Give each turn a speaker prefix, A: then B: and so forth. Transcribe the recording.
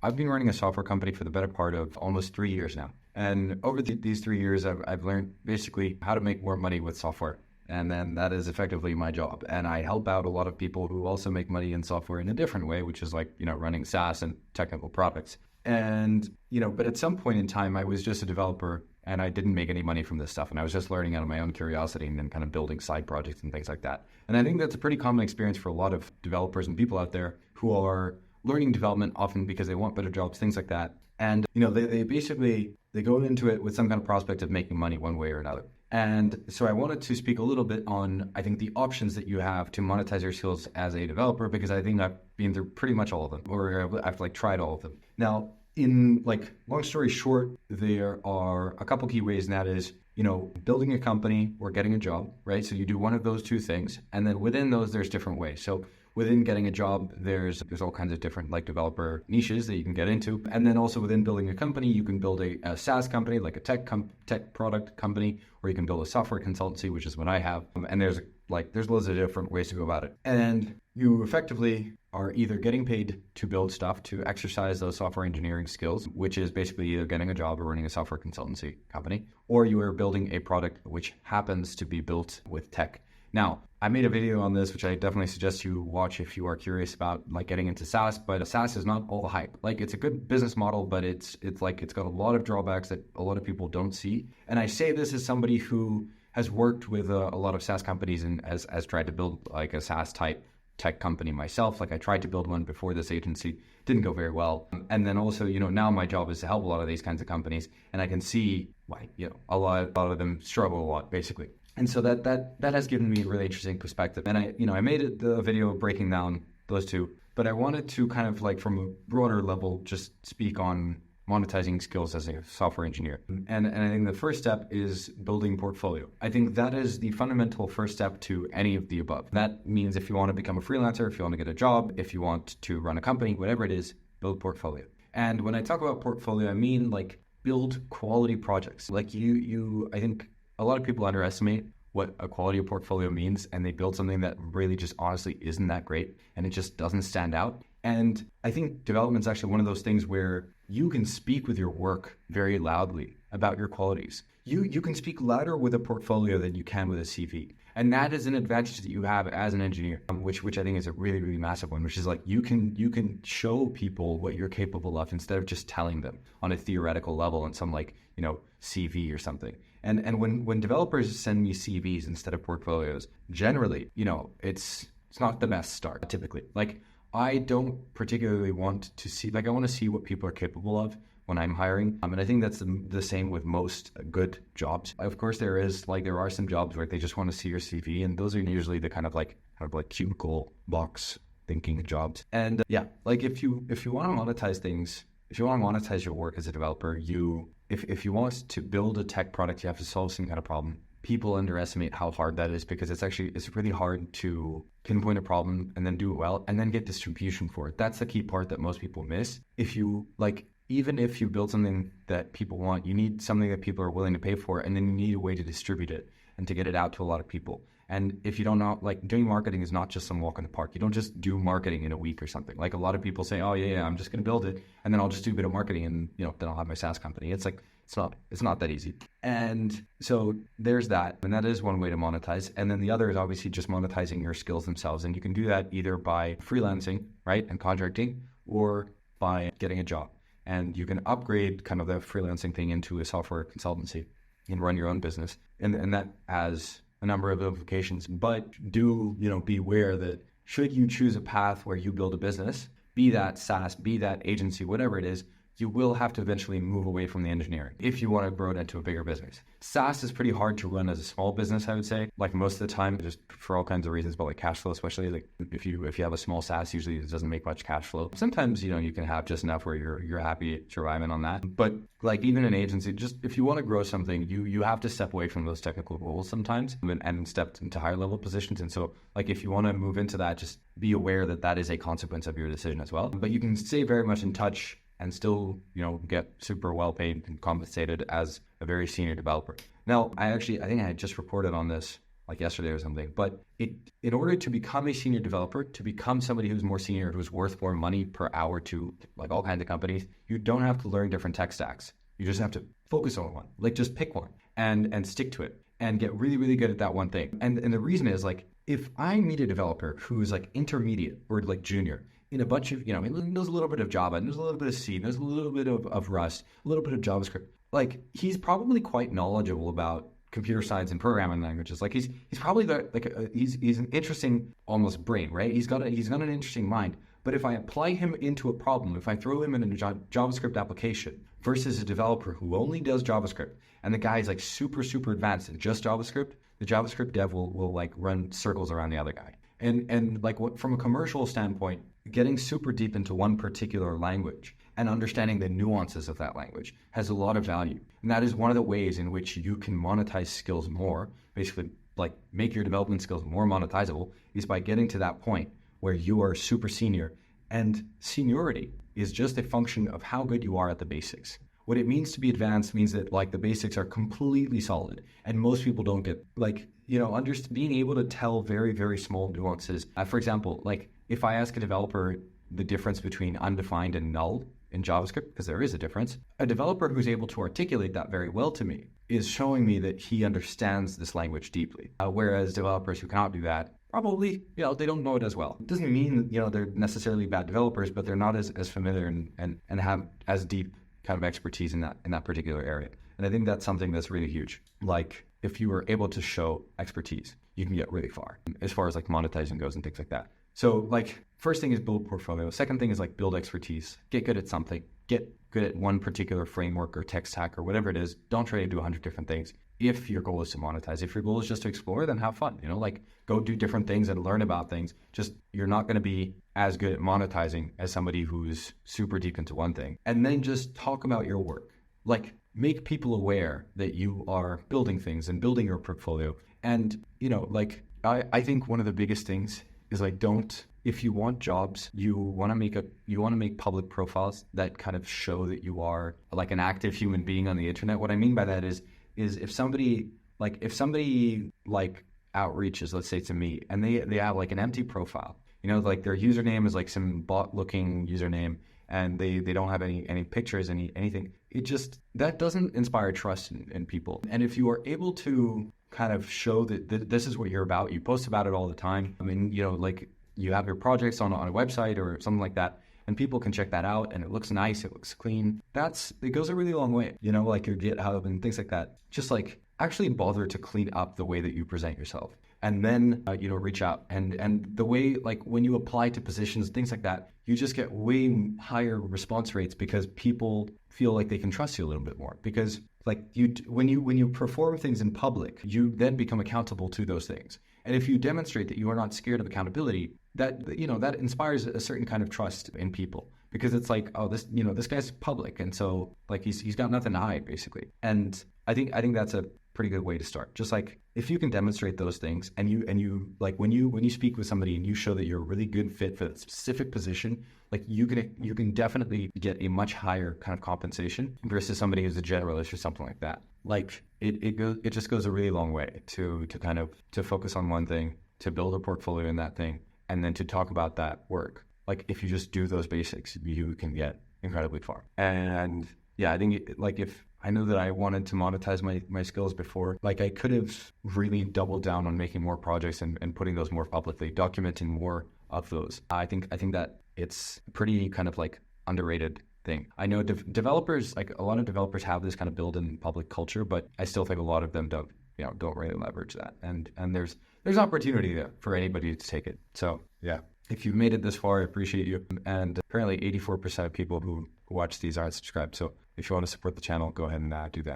A: I've been running a software company for the better part of almost 3 years now. And over these 3 years, I've learned basically how to make more money with software. And then that is effectively my job. And I help out a lot of people who also make money in software in a different way, which is like, running SaaS and technical products. And, but at some point in time, I was just a developer and I didn't make any money from this stuff. And I was just learning out of my own curiosity and then kind of building side projects and things like that. And I think that's a pretty common experience for a lot of developers and people out there who are learning development often because they want better jobs, things like that. And, they basically, they go into it with some kind of prospect of making money one way or another. And so I wanted to speak a little bit on, I think, the options that you have to monetize your skills as a developer, because I think I've been through pretty much all of them, or I've tried all of them. Now, in long story short, there are a couple key ways, and that is, building a company or getting a job, right? So you do one of those two things. And then within those, there's different ways. So within getting a job, there's all kinds of different developer niches that you can get into. And then also within building a company, you can build a SaaS company, like a tech product company, or you can build a software consultancy, which is what I have. And there's loads of different ways to go about it. And you effectively are either getting paid to build stuff, to exercise those software engineering skills, which is basically either getting a job or running a software consultancy company, or you are building a product which happens to be built with tech. Now, I made a video on this, which I definitely suggest you watch if you are curious about getting into SaaS, but SaaS is not all the hype. It's a good business model, but it's got a lot of drawbacks that a lot of people don't see. And I say this as somebody who has worked with a lot of SaaS companies and has tried to build a SaaS type tech company myself. I tried to build one before this agency, didn't go very well. And then also, now my job is to help a lot of these kinds of companies, and I can see why, a lot of them struggle a lot, basically. And so that has given me a really interesting perspective. And I made the video breaking down those two, but I wanted to kind of from a broader level, just speak on monetizing skills as a software engineer. And I think the first step is building portfolio. I think that is the fundamental first step to any of the above. That means if you want to become a freelancer, if you want to get a job, if you want to run a company, whatever it is, build portfolio. And when I talk about portfolio, I mean build quality projects. I think a lot of people underestimate what a quality portfolio means, and they build something that really just honestly isn't that great, and it just doesn't stand out. And I think development is actually one of those things where you can speak with your work very loudly about your qualities. You can speak louder with a portfolio than you can with a CV. And that is an advantage that you have as an engineer, which I think is a really, really massive one, which is you can show people what you're capable of instead of just telling them on a theoretical level in some CV or something. And when developers send me CVs instead of portfolios, generally, it's not the best start, typically. I don't particularly want to see, I want to see what people are capable of when I'm hiring. And I think that's the same with most good jobs. Of course, there are some jobs where they just want to see your CV, and those are usually the kind of cubicle box thinking jobs. And if you want to monetize things, if you want to monetize your work as a developer, if you want to build a tech product, you have to solve some kind of problem. People underestimate how hard that is, because it's really hard to pinpoint a problem and then do it well and then get distribution for it. That's the key part that most people miss. Even if you build something that people want, you need something that people are willing to pay for, and then you need a way to distribute it and to get it out to a lot of people. And if you don't know, doing marketing is not just some walk in the park. You don't just do marketing in a week or something. A lot of people say, oh yeah, I'm just going to build it, and then I'll just do a bit of marketing, and then I'll have my SaaS company. It's not that easy. And so there's that, and that is one way to monetize. And then the other is obviously just monetizing your skills themselves. And you can do that either by freelancing, right, and contracting, or by getting a job. And you can upgrade kind of the freelancing thing into a software consultancy and run your own business. And that has a number of implications, but do, beware that should you choose a path where you build a business, be that SaaS, be that agency, whatever it is, you will have to eventually move away from the engineering if you want to grow it into a bigger business. SaaS is pretty hard to run as a small business, I would say. Most of the time, just for all kinds of reasons, but cash flow, especially if you have a small SaaS, usually it doesn't make much cash flow. Sometimes, you can have just enough where you're happy surviving on that. But even an agency, just if you want to grow something, you have to step away from those technical roles sometimes and step into higher level positions. And so if you want to move into that, just be aware that is a consequence of your decision as well. But you can stay very much in touch and still, get super well paid and compensated as a very senior developer. Now, I think I just reported on this like yesterday or something. But in order to become a senior developer, to become somebody who's more senior, who's worth more money per hour to like all kinds of companies, you don't have to learn different tech stacks. You just have to focus on one, like just pick one and stick to it and get really, really good at that one thing. And the reason is like, if I meet a developer who's like intermediate or like junior in a bunch of, knows a little bit of Java, knows a little bit of C, knows a little bit of Rust, a little bit of JavaScript, like he's probably quite knowledgeable about computer science and programming languages. Like he's probably he's an interesting almost brain, right? He's got an interesting mind. But if I apply him into a problem, if I throw him in a JavaScript application versus a developer who only does JavaScript, and the guy is like super, super advanced in just JavaScript, the JavaScript dev will like run circles around the other guy. And like from a commercial standpoint, getting super deep into one particular language and understanding the nuances of that language has a lot of value. And that is one of the ways in which you can monetize skills more, basically like make your development skills more monetizable, is by getting to that point where you are super senior. And seniority is just a function of how good you are at the basics. What it means to be advanced means that like the basics are completely solid, and most people don't get like, being able to tell very, very small nuances. For example, like if I ask a developer the difference between undefined and null in JavaScript, because there is a difference, a developer who's able to articulate that very well to me is showing me that he understands this language deeply. Whereas developers who cannot do that, probably, they don't know it as well. It doesn't mean, they're necessarily bad developers, but they're not as familiar and have as deep kind of expertise in that particular area. And I think that's something that's really huge. Like if you are able to show expertise, you can get really far as far as like monetizing goes and things like that. So like first thing is build portfolio. Second thing is like build expertise, get good at something, get good at one particular framework or tech stack or whatever it is. Don't try to do 100 different things. If your goal is to monetize, if your goal is just to explore, then have fun, like go do different things and learn about things. Just, you're not going to be as good at monetizing as somebody who's super deep into one thing. And then just talk about your work, like make people aware that you are building things and building your portfolio. And, like I think one of the biggest things is like, if you want jobs, you want to make public profiles that kind of show that you are like an active human being on the internet. What I mean by that is if somebody outreaches, let's say to me, and they have like an empty profile, like their username is like some bot looking username, and they don't have any pictures, anything, that doesn't inspire trust in people. And if you are able to kind of show that this is what you're about, you post about it all the time. I mean, like you have your projects on a website or something like that, and people can check that out, and it looks nice, it looks clean. It goes a really long way, like your GitHub and things like that. Just like actually bother to clean up the way that you present yourself, and then reach out. And the way, like when you apply to positions, things like that, you just get way higher response rates because people feel like they can trust you a little bit more. Because like when you perform things in public, you then become accountable to those things. And if you demonstrate that you are not scared of accountability, that inspires a certain kind of trust in people, because it's like, oh, this guy's public, and so like he's got nothing to hide basically. And I think that's a pretty good way to start. Just like if you can demonstrate those things, and you like when you speak with somebody and you show that you're a really good fit for that specific position, like you can definitely get a much higher kind of compensation versus somebody who's a generalist or something like that. Like it just goes a really long way to focus on one thing, to build a portfolio in that thing, and then to talk about that work. Like if you just do those basics, you can get incredibly far. And yeah, I think if I know that I wanted to monetize my skills before, like I could have really doubled down on making more projects and putting those more publicly, documenting more of those. I think that it's pretty kind of like underrated thing. I know developers, like a lot of developers have this kind of build in public culture, but I still think a lot of them don't really leverage that. And there's opportunity there for anybody to take it. So yeah, if you've made it this far, I appreciate you. And apparently 84% of people who watch these aren't subscribed. So if you want to support the channel, go ahead and do that.